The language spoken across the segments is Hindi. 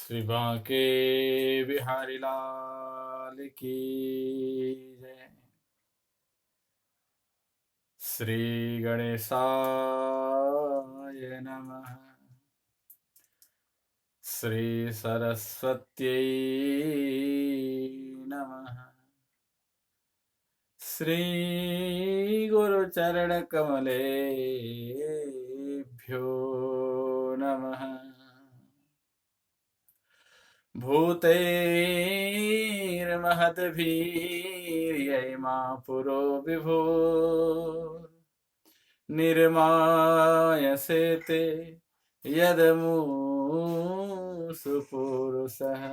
श्री बांके बिहारी लाल की जय। श्री गणेशाय नमः। श्री सरस्वत्यै नमः। श्री गुरुचरण कमलेभ्यो नमः। भूतैर्महद्भिर्यैमा पुरो विभो निर्मायसे ते यदमूसु पुरुषः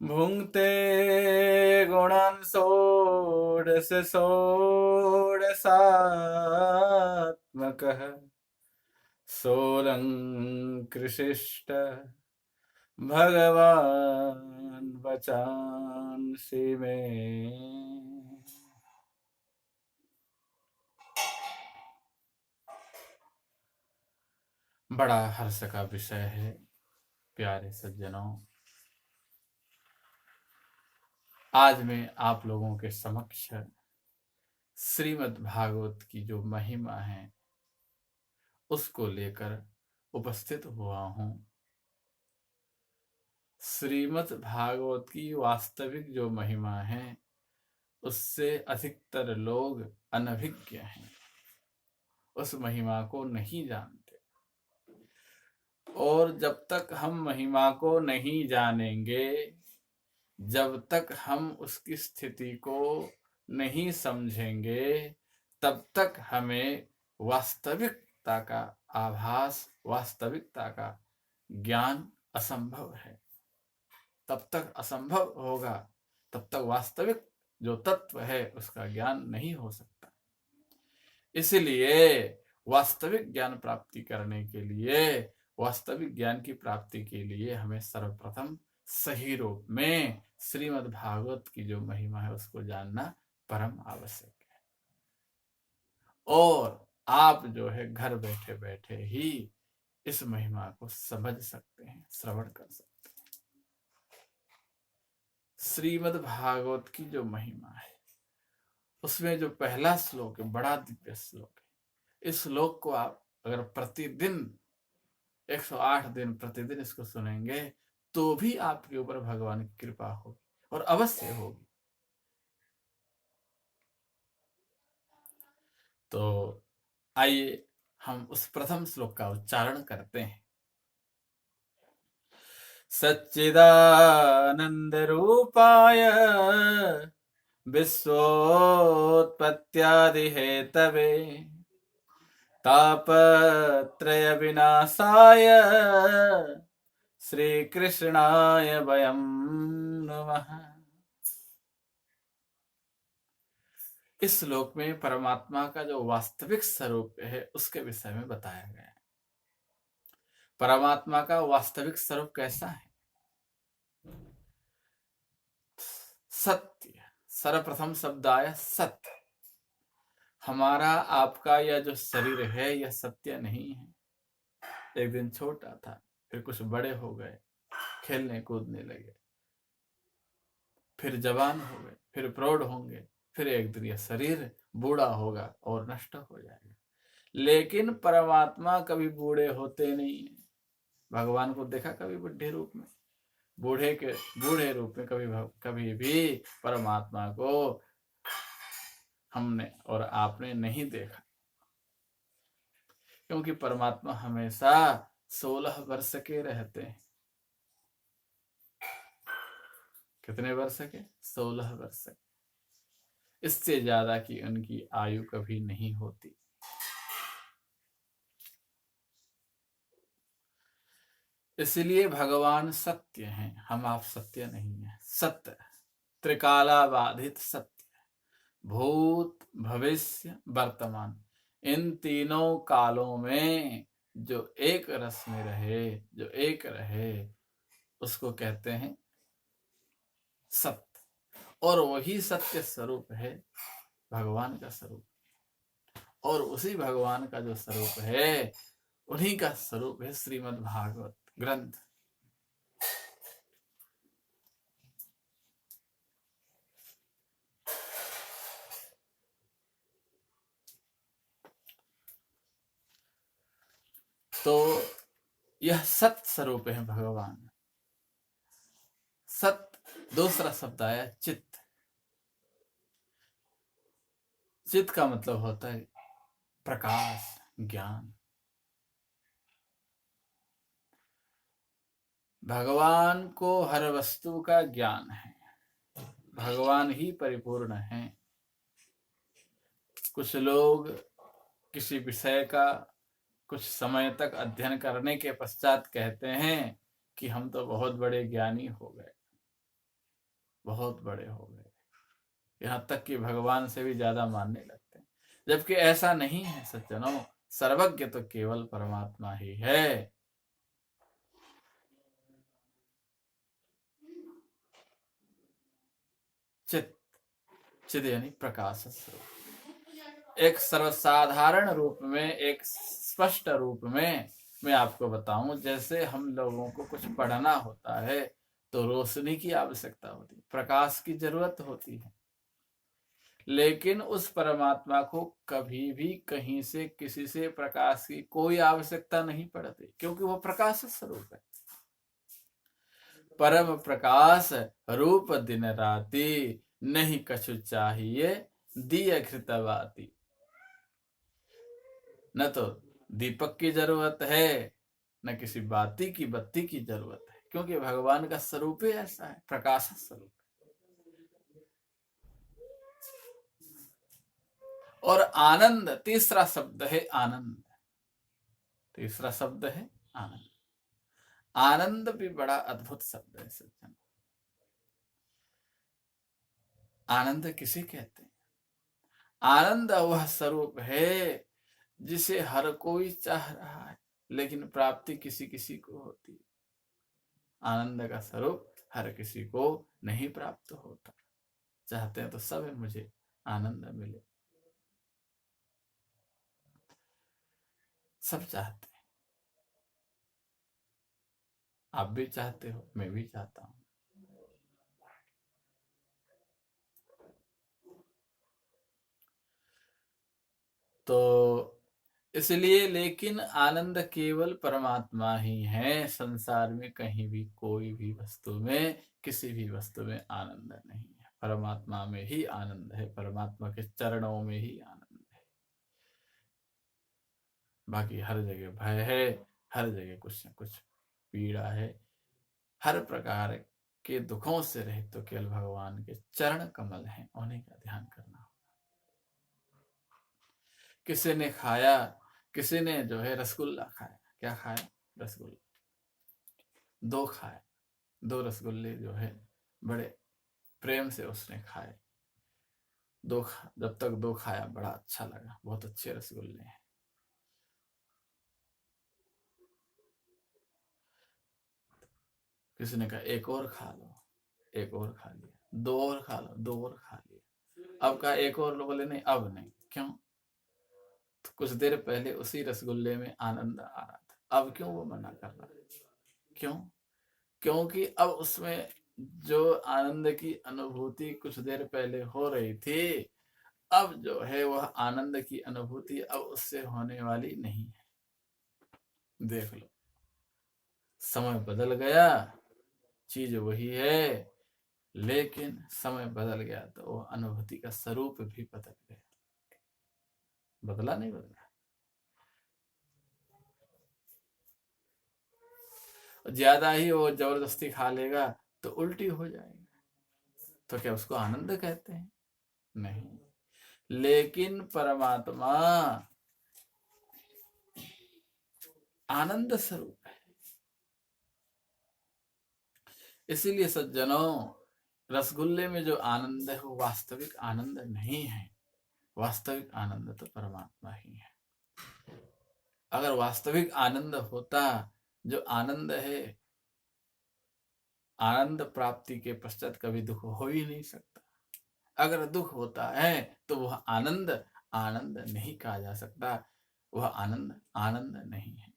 भुङ्क्ते गुणान् षोडश षोडशात्मकः सोऽलङ्कृशिष्ट भगवान् वचांसि मे। बड़ा हर्ष का विषय है प्यारे सज्जनों। आज मैं आप लोगों के समक्ष श्रीमद् भागवत की जो महिमा है उसको लेकर उपस्थित हुआ हूं। श्रीमद् भागवत की वास्तविक जो महिमा है उससे अधिकतर लोग अनभिज्ञ हैं, उस महिमा को नहीं जानते। और जब तक हम महिमा को नहीं जानेंगे, जब तक हम उसकी स्थिति को नहीं समझेंगे, तब तक हमें वास्तविकता का आभास, वास्तविकता का ज्ञान असंभव है। तब तक असंभव होगा, तब तक वास्तविक जो तत्व है उसका ज्ञान नहीं हो सकता। इसलिए वास्तविक ज्ञान प्राप्ति करने के लिए, वास्तविक ज्ञान की प्राप्ति के लिए हमें सर्वप्रथम सही रूप में श्रीमद् भागवत की जो महिमा है उसको जानना परम आवश्यक है। और आप जो है घर बैठे बैठे ही इस महिमा को समझ सकते हैं, श्रवण कर सकते हैं। श्रीमद् भागवत की जो महिमा है उसमें जो पहला श्लोक है बड़ा दिव्य श्लोक है। इस श्लोक को आप अगर प्रतिदिन 108 दिन प्रतिदिन इसको सुनेंगे तो भी आपके ऊपर भगवान की कृपा होगी, और अवश्य होगी। तो आइए हम उस प्रथम श्लोक का उच्चारण करते हैं। सच्चिदानंद रूपाय विश्वोत्पत्त्यादि हेतवे तापत्रय विनाशाय श्री कृष्णाय वयं नमः। इस श्लोक में परमात्मा का जो वास्तविक स्वरूप है उसके विषय में बताया गया है। परमात्मा का वास्तविक स्वरूप कैसा है? सत्य। सर्वप्रथम शब्द आया सत्य। हमारा आपका यह जो शरीर है यह सत्य नहीं है। एक दिन छोटा था, फिर कुछ बड़े हो गए, खेलने कूदने लगे, फिर जवान हो गए, फिर प्रौढ़ होंगे, फिर एक दिन यह शरीर बूढ़ा होगा और नष्ट हो जाएगा। लेकिन परमात्मा कभी बूढ़े होते नहीं है। भगवान को देखा कभी बुढ़े रूप में? बूढ़े रूप में कभी भी परमात्मा को हमने और आपने नहीं देखा, क्योंकि परमात्मा हमेशा 16 वर्ष के रहते हैं। कितने वर्ष के? 16 वर्ष के। इससे ज्यादा की उनकी आयु कभी नहीं होती। इसलिए भगवान सत्य हैं, हम आप सत्य नहीं है। सत्य त्रिकाला बाधित सत्य, भूत भविष्य वर्तमान, इन तीनों कालों में जो एक रस में रहे, जो एक रहे, उसको कहते हैं सत्य। और वही सत्य स्वरूप है भगवान का स्वरूप। और उसी भगवान का जो स्वरूप है, उन्हीं का स्वरूप है श्रीमद् भागवत ग्रंथ। तो यह सत स्वरूप है भगवान। सत, दूसरा शब्द आया चित्त। चित्त का मतलब होता है प्रकाश, ज्ञान। भगवान को हर वस्तु का ज्ञान है, भगवान ही परिपूर्ण है। कुछ लोग किसी विषय का कुछ समय तक अध्ययन करने के पश्चात कहते हैं कि हम तो बहुत बड़े ज्ञानी हो गए, बहुत बड़े हो गए, यहाँ तक कि भगवान से भी ज्यादा मानने लगते हैं। जबकि ऐसा नहीं है सज्जनों, सर्वज्ञ तो केवल परमात्मा ही है। चित, चिद यानी प्रकाश स्वरूप। एक सर्वसाधारण रूप में, एक स्पष्ट रूप में मैं आपको बताऊं, जैसे हम लोगों को कुछ पढ़ना होता है तो रोशनी की आवश्यकता होती है, प्रकाश की जरूरत होती है। लेकिन उस परमात्मा को कभी भी कहीं से किसी से प्रकाश की कोई आवश्यकता नहीं पड़ती, क्योंकि वो प्रकाश स्वरूप है। परम प्रकाश रूप दिन राति, नहीं कछु चाहिए दिय घृतवाती। न तो दीपक की जरूरत है, न किसी बाती की बत्ती की जरूरत है, क्योंकि भगवान का स्वरूप ही ऐसा है, प्रकाश स्वरूप। और आनंद, तीसरा शब्द है आनंद। तीसरा शब्द है आनंद। आनंद भी बड़ा अद्भुत शब्द है सज्जन। आनंद किसे कहते हैं? आनंद वह स्वरूप है जिसे हर कोई चाह रहा है, लेकिन प्राप्ति किसी किसी को होती है। आनंद का स्वरूप हर किसी को नहीं प्राप्त होता। चाहते हैं तो सब है मुझे आनंद मिले, सब चाहते हैं। आप भी चाहते हो, मैं भी चाहता हूं। तो इसलिए, लेकिन आनंद केवल परमात्मा ही है। संसार में कहीं भी, कोई भी वस्तु में, किसी भी वस्तु में आनंद नहीं है। परमात्मा में ही आनंद है, परमात्मा के चरणों में ही आनंद है। बाकी हर जगह भय है, हर जगह कुछ न कुछ पीड़ा है, हर प्रकार के दुखों से रहित तो केवल भगवान के चरण कमल हैं, उन्हीं का ध्यान करना। किसी ने खाया, किसी ने जो है रसगुल्ला खाया। क्या खाया? रसगुल्ला। दो खाया, दो रसगुल्ले जो है बड़े प्रेम से उसने खाए। जब तक दो खाया बड़ा अच्छा लगा, बहुत अच्छे रसगुल्ले हैं। किसी ने कहा एक और खा लो, एक और खा लिया। दो और खा लो, दो और खा लिया। अब कहा एक और लो, बोले नहीं अब नहीं। क्यों? तो कुछ देर पहले उसी रसगुल्ले में आनंद आ रहा था, अब क्यों वो मना कर रहा है? क्यों? क्योंकि अब उसमें जो आनंद की अनुभूति कुछ देर पहले हो रही थी, अब जो है वह आनंद की अनुभूति अब उससे होने वाली नहीं है। देख लो, समय बदल गया, चीज वही है, लेकिन समय बदल गया तो वो अनुभूति का स्वरूप भी बदल गया। बदला नहीं बदला? ज्यादा ही वो जबरदस्ती खा लेगा तो उल्टी हो जाएगी, तो क्या उसको आनंद कहते हैं? नहीं। लेकिन परमात्मा आनंद स्वरूप है। इसीलिए सज्जनों, रसगुल्ले में जो आनंद है वो वास्तविक आनंद नहीं है। वास्तविक आनंद तो परमात्मा ही है। अगर वास्तविक आनंद होता, जो आनंद है, आनंद प्राप्ति के पश्चात कभी दुख हो ही नहीं सकता। अगर दुख होता है तो वह आनंद आनंद नहीं कहा जा सकता, वह आनंद आनंद नहीं है।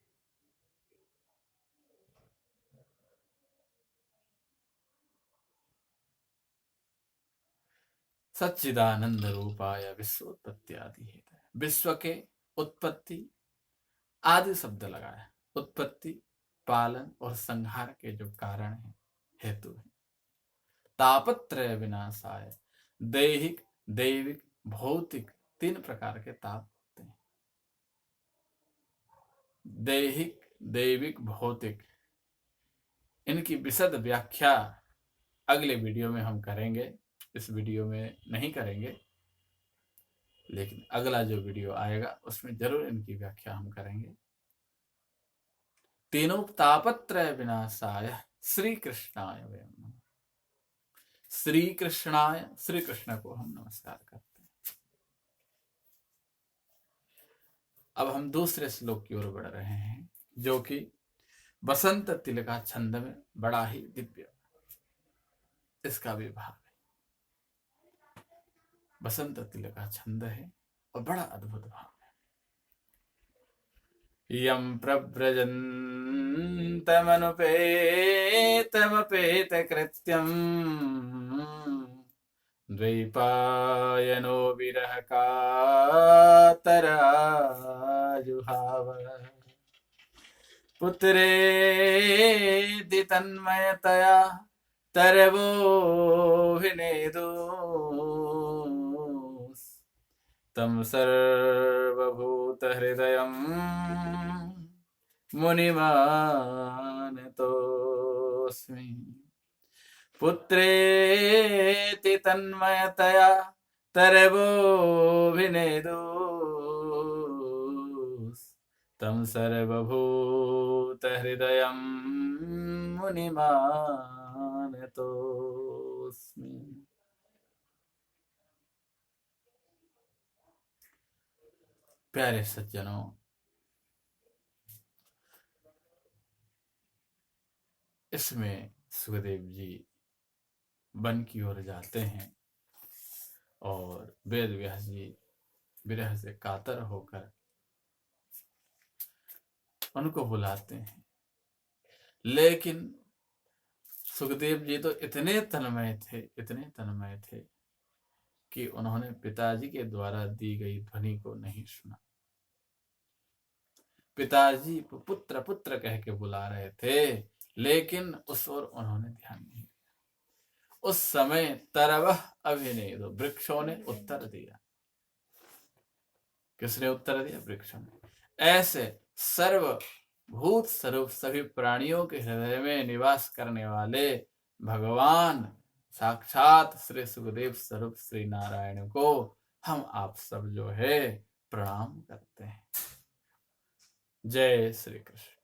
सच्चिदानंद रूपाय विश्वोत्पत्ति आदि है। विश्व के उत्पत्ति, आदि शब्द लगाया, उत्पत्ति, पालन और संहार के जो कारण हैं, हेतु हैं। तापत्रय विनाशाय, दैहिक, दैविक, भौतिक 3 प्रकार के ताप होते हैं। दैहिक, दैविक, भौतिक, इनकी विशद व्याख्या अगले वीडियो में हम करेंगे। इस वीडियो में नहीं करेंगे, लेकिन अगला जो वीडियो आएगा उसमें जरूर इनकी व्याख्या हम करेंगे। तीनों तापत्रय विनाशाय श्री कृष्णाय वयं नमः। श्री कृष्णाय, श्री कृष्ण को हम नमस्कार करते हैं। अब हम दूसरे श्लोक की ओर बढ़ रहे हैं, जो कि बसंत तिलका छंद में बड़ा ही दिव्य इसका विभाग है। बसंत तिलका छंद है और बड़ा अद्भुत भाव है। यं प्रव्रजन्तमनुपेतमपेतकृत्यम् द्वैपायनो विरह कातराजुहाव पुत्रेति तन्मयतया तरवोऽभिनेदुस् तं सर्वभूतहृदयं मुनिमानतोऽस्मि। पुत्रेति तन्मयतया तरवोऽभिनेदुस् तं सर्वभूतहृदयं मुनिमानतोऽस्मि। प्यारे सज्जनों, इसमें सुखदेव जी वन की ओर जाते हैं और वेद व्यास जी विरह से कातर होकर उनको बुलाते हैं, लेकिन सुखदेव जी तो इतने तन्मय थे कि उन्होंने पिताजी के द्वारा दी गई ध्वनि को नहीं सुना। पिताजी पुत्र पुत्र कह के बुला रहे थे, लेकिन उस ओर उन्होंने ध्यान नहीं दिया। उस समय तरवह अभिनेदो, वृक्षों ने उत्तर दिया। किसने उत्तर दिया? वृक्षों ने। ऐसे सर्वभूत स्वरूप सभी प्राणियों के हृदय में निवास करने वाले भगवान साक्षात श्री सुखदेव स्वरूप श्री नारायण को हम आप सब जो है प्रणाम करते हैं। जय श्री कृष्ण।